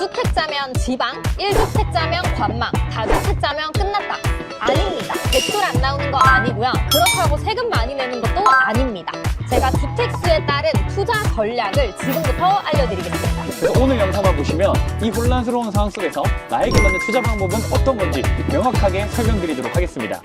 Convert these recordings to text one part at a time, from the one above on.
무주택자면 지방, 1주택자면 관망, 다주택자면 끝났다. 아닙니다. 대출 안 나오는 거 아니고요. 그렇다고 세금 많이 내는 것도 아닙니다. 제가 주택수에 따른 투자 전략을 지금부터 알려드리겠습니다. 그래서 오늘 영상만 보시면 이 혼란스러운 상황 속에서 나에게 맞는 투자 방법은 어떤 건지 명확하게 설명드리도록 하겠습니다.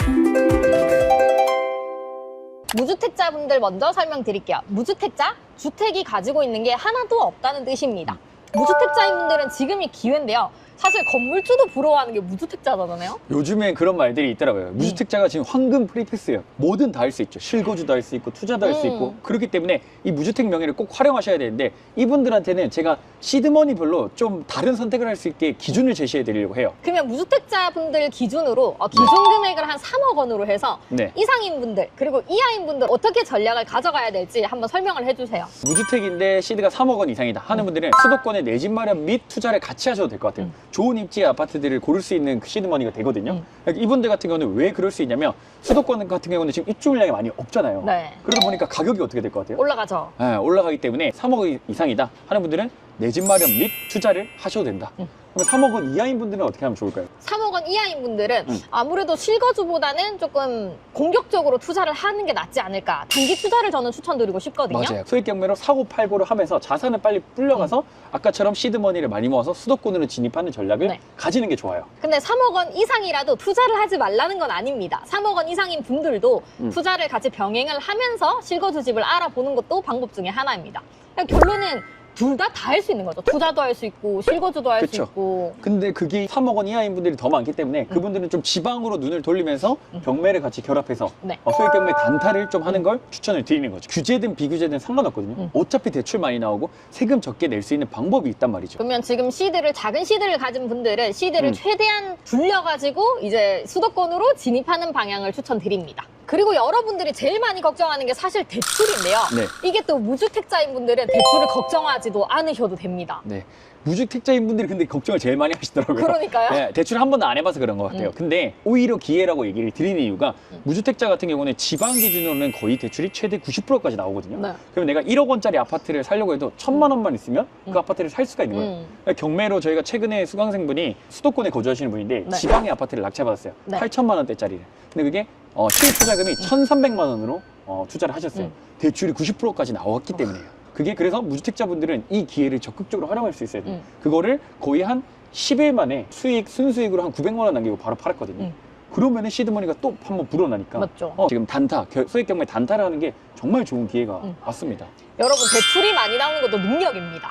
무주택자분들 먼저 설명드릴게요. 무주택자, 주택이 가지고 있는 게 하나도 없다는 뜻입니다. 무주택자인 분들은 지금이 기회인데요. 사실 건물주도 부러워하는 게 무주택자잖아요. 요즘엔 그런 말들이 있더라고요. 무주택자가 지금 황금 프리패스예요. 뭐든 다 할 수 있죠. 실거주도 할 수 있고 투자도 할 수 있고. 그렇기 때문에 이 무주택 명의를 꼭 활용하셔야 되는데 이분들한테는 제가 시드머니별로 좀 다른 선택을 할 수 있게 기준을 제시해 드리려고 해요. 그러면 무주택자분들 기준으로 기준 금액을 한 3억 원으로 해서 네. 이상인 분들 그리고 이하인 분들 어떻게 전략을 가져가야 될지 한번 설명을 해주세요. 무주택인데 시드가 3억 원 이상이다 하는 분들은 수도권에 내 집 마련 및 투자를 같이 하셔도 될 것 같아요. 좋은 입지의 아파트들을 고를 수 있는 그 시드머니가 되거든요. 이분들 같은 경우는 왜 그럴 수 있냐면 수도권 같은 경우는 지금 입주 물량이 많이 없잖아요. 네. 그러다 보니까 가격이 어떻게 될 것 같아요? 올라가죠. 네, 올라가기 때문에 3억 이상이다 하는 분들은 내 집 마련 및 투자를 하셔도 된다. 그럼 3억 원 이하인 분들은 어떻게 하면 좋을까요? 3억 원 이하인 분들은 아무래도 실거주보다는 조금 공격적으로 투자를 하는 게 낫지 않을까. 단기 투자를 저는 추천드리고 싶거든요. 맞아요. 소액 경매로 사고 팔고를 하면서 자산을 빨리 불려가서 아까처럼 시드머니를 많이 모아서 수도권으로 진입하는 전략을 네. 가지는 게 좋아요. 근데 3억 원 이상이라도 투자를 하지 말라는 건 아닙니다. 3억 원 이상인 분들도 투자를 같이 병행을 하면서 실거주 집을 알아보는 것도 방법 중에 하나입니다. 그러니까 결론은 둘 다 할 수 있는 거죠. 투자도 할 수 있고 실거주도 할 수 그쵸. 있고. 근데 그게 3억 원 이하인 분들이 더 많기 때문에 그분들은 좀 지방으로 눈을 돌리면서 경매를 같이 결합해서 네. 소액 경매 단타를 좀 하는 걸 추천을 드리는 거죠. 규제든 비규제든 상관없거든요. 어차피 대출 많이 나오고 세금 적게 낼 수 있는 방법이 있단 말이죠. 그러면 지금 시드를 작은 시드를 가진 분들은 시드를 최대한 불려가지고 이제 수도권으로 진입하는 방향을 추천드립니다. 그리고 여러분들이 제일 많이 걱정하는 게 사실 대출인데요. 네. 이게 또 무주택자인 분들은 대출을 걱정하지도 않으셔도 됩니다. 네. 무주택자인 분들이 근데 걱정을 제일 많이 하시더라고요. 그러니까요. 네, 대출 한 번도 안 해봐서 그런 것 같아요. 근데 오히려 기회라고 얘기를 드리는 이유가 무주택자 같은 경우는 지방 기준으로는 거의 대출이 최대 90%까지 나오거든요. 네. 그러면 내가 1억 원짜리 아파트를 살려고 해도 1,000만 원만 있으면 그 아파트를 살 수가 있는 거예요. 그러니까 경매로 저희가 최근에 수강생분이 수도권에 거주하시는 분인데 네. 지방의 아파트를 낙찰받았어요. 네. 8천만 원대짜리를. 근데 그게 실투자금이 1,300만 원으로 투자를 하셨어요. 대출이 90%까지 나왔기 때문에요. 그게 그래서 무주택자분들은 이 기회를 적극적으로 활용할 수 있어야 돼요. 그거를 거의 한 10일 만에 순수익으로 한 900만 원 남기고 바로 팔았거든요. 그러면은 시드머니가 또 한번 불어나니까 맞죠. 지금 지금 단타, 소액 경매 단타를 하는 게 정말 좋은 기회가 왔습니다. 여러분 대출이 많이 나오는 것도 능력입니다.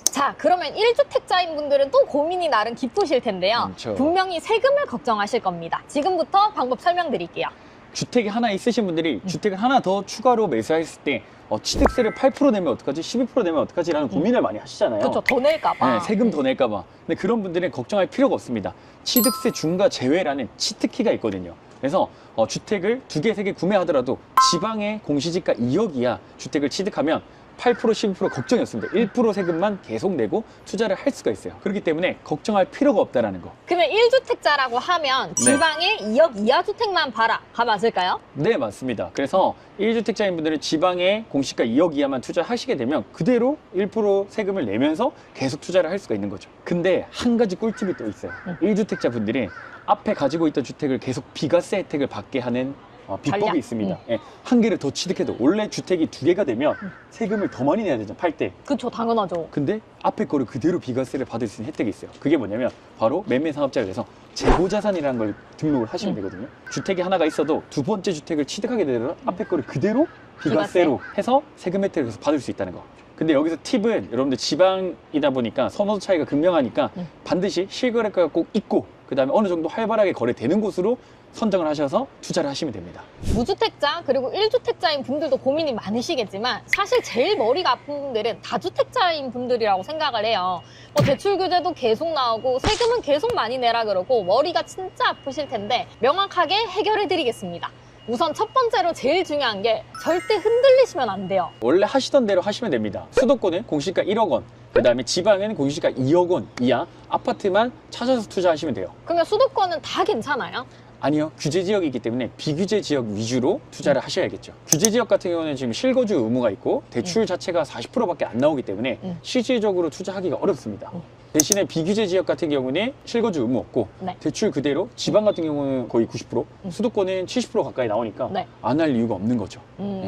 자, 그러면 1주택자인 분들은 또 고민이 나름 깊으실 텐데요. 그렇죠. 분명히 세금을 걱정하실 겁니다. 지금부터 방법 설명드릴게요. 주택이 하나 있으신 분들이 주택을 하나 더 추가로 매수했을 때 취득세를 8% 내면 어떡하지? 12% 내면 어떡하지? 라는 고민을 많이 하시잖아요. 그렇죠. 더 낼까 봐. 네, 세금 더 낼까 봐. 근데 그런 분들은 걱정할 필요가 없습니다. 취득세 중과 제외라는 치트키가 있거든요. 그래서 주택을 2개, 3개 구매하더라도 지방의 공시지가 2억 이하 주택을 취득하면 8%, 12% 걱정이 없습니다. 1% 세금만 계속 내고 투자를 할 수가 있어요. 그렇기 때문에 걱정할 필요가 없다는 거. 그러면 1주택자라고 하면 지방에 2억 이하 주택만 봐라가 맞을까요? 네, 맞습니다. 그래서 1주택자인 분들은 지방에 공시가 2억 이하만 투자하시게 되면 그대로 1% 세금을 내면서 계속 투자를 할 수가 있는 거죠. 근데 한 가지 꿀팁이 또 있어요. 1주택자 분들이 앞에 가지고 있던 주택을 계속 비과세 혜택을 받게 하는 비법이 전략. 있습니다. 예, 한 개를 더 취득해도 원래 주택이 2개가 되면 세금을 더 많이 내야 되죠, 팔 때. 그렇죠. 당연하죠. 근데 앞에 거를 그대로 비과세를 받을 수 있는 혜택이 있어요. 그게 뭐냐면 바로 매매 사업자를 해서 재고자산이라는 걸 등록을 하시면 되거든요. 주택이 하나가 있어도 두 번째 주택을 취득하게 되더라도 앞에 거를 그대로 비과세로 해서 세금 혜택을 계속 받을 수 있다는 거. 근데 여기서 팁은 여러분들 지방이다 보니까 선호도 차이가 극명하니까 반드시 실거래가가 꼭 있고 그다음에 어느 정도 활발하게 거래되는 곳으로 선정을 하셔서 투자를 하시면 됩니다. 무주택자 그리고 1주택자인 분들도 고민이 많으시겠지만 사실 제일 머리가 아픈 분들은 다주택자인 분들이라고 생각을 해요. 대출 규제도 계속 나오고 세금은 계속 많이 내라 그러고 머리가 진짜 아프실 텐데 명확하게 해결해 드리겠습니다. 우선 첫 번째로 제일 중요한 게 절대 흔들리시면 안 돼요. 원래 하시던 대로 하시면 됩니다. 수도권은 공시가 1억 원, 그 다음에 지방에는 공시가 2억 원 이하 아파트만 찾아서 투자하시면 돼요. 그러면 수도권은 다 괜찮아요? 아니요. 규제 지역이기 때문에 비규제 지역 위주로 투자를 하셔야겠죠. 규제 지역 같은 경우는 지금 실거주 의무가 있고 대출 자체가 40%밖에 안 나오기 때문에 실질적으로 투자하기가 어렵습니다. 대신에 비규제 지역 같은 경우는 실거주 의무 없고 네. 대출 그대로, 지방 같은 경우는 거의 90%, 수도권은 70% 가까이 나오니까 네. 안 할 이유가 없는 거죠.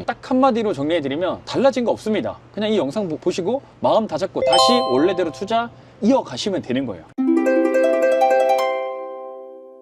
딱 한마디로 정리해드리면 달라진 거 없습니다. 그냥 이 영상 보시고 마음 다잡고 다시 원래대로 투자 이어가시면 되는 거예요.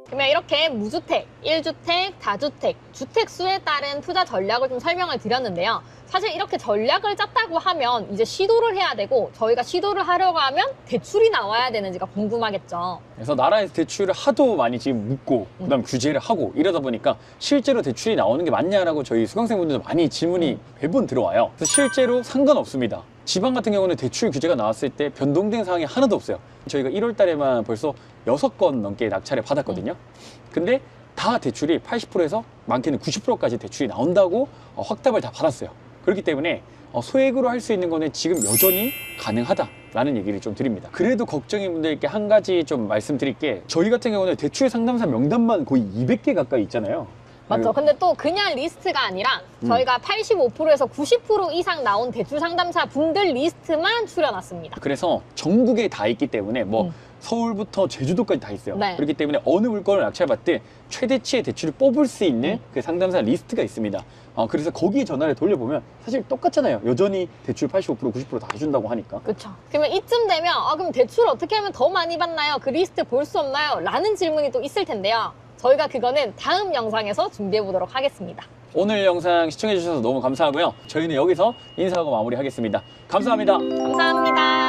그러면 이렇게 무주택, 1주택, 다주택, 주택수에 따른 투자 전략을 좀 설명을 드렸는데요. 사실 이렇게 전략을 짰다고 하면 이제 시도를 해야 되고 저희가 시도를 하려고 하면 대출이 나와야 되는지가 궁금하겠죠. 그래서 나라에서 대출을 하도 많이 지금 묻고 그다음 규제를 하고 이러다 보니까 실제로 대출이 나오는 게 맞냐라고 저희 수강생분들도 많이 질문이 매번 들어와요. 그래서 실제로 상관없습니다. 지방 같은 경우는 대출 규제가 나왔을 때 변동된 사항이 하나도 없어요. 저희가 1월 달에만 벌써 6건 넘게 낙찰을 받았거든요. 근데 다 대출이 80%에서 많게는 90%까지 대출이 나온다고 확답을 다 받았어요. 그렇기 때문에 소액으로 할 수 있는 거는 지금 여전히 가능하다라는 얘기를 좀 드립니다. 그래도 걱정인 분들께 한 가지 좀 말씀드릴 게 저희 같은 경우는 대출 상담사 명단만 거의 200개 가까이 있잖아요. 맞죠. 근데 또 그냥 리스트가 아니라 저희가 85%에서 90% 이상 나온 대출 상담사 분들 리스트만 추려놨습니다. 그래서 전국에 다 있기 때문에 뭐 서울부터 제주도까지 다 있어요. 네. 그렇기 때문에 어느 물건을 낙찰받든 최대치의 대출을 뽑을 수 있는 그 상담사 리스트가 있습니다. 그래서 거기에 전화를 돌려보면 사실 똑같잖아요. 여전히 대출 85%, 90% 다 해준다고 하니까. 그렇죠. 그러면 이쯤 되면 그럼 대출 어떻게 하면 더 많이 받나요? 그 리스트 볼 수 없나요? 라는 질문이 또 있을 텐데요. 저희가 그거는 다음 영상에서 준비해 보도록 하겠습니다. 오늘 영상 시청해 주셔서 너무 감사하고요. 저희는 여기서 인사하고 마무리하겠습니다. 감사합니다. 감사합니다.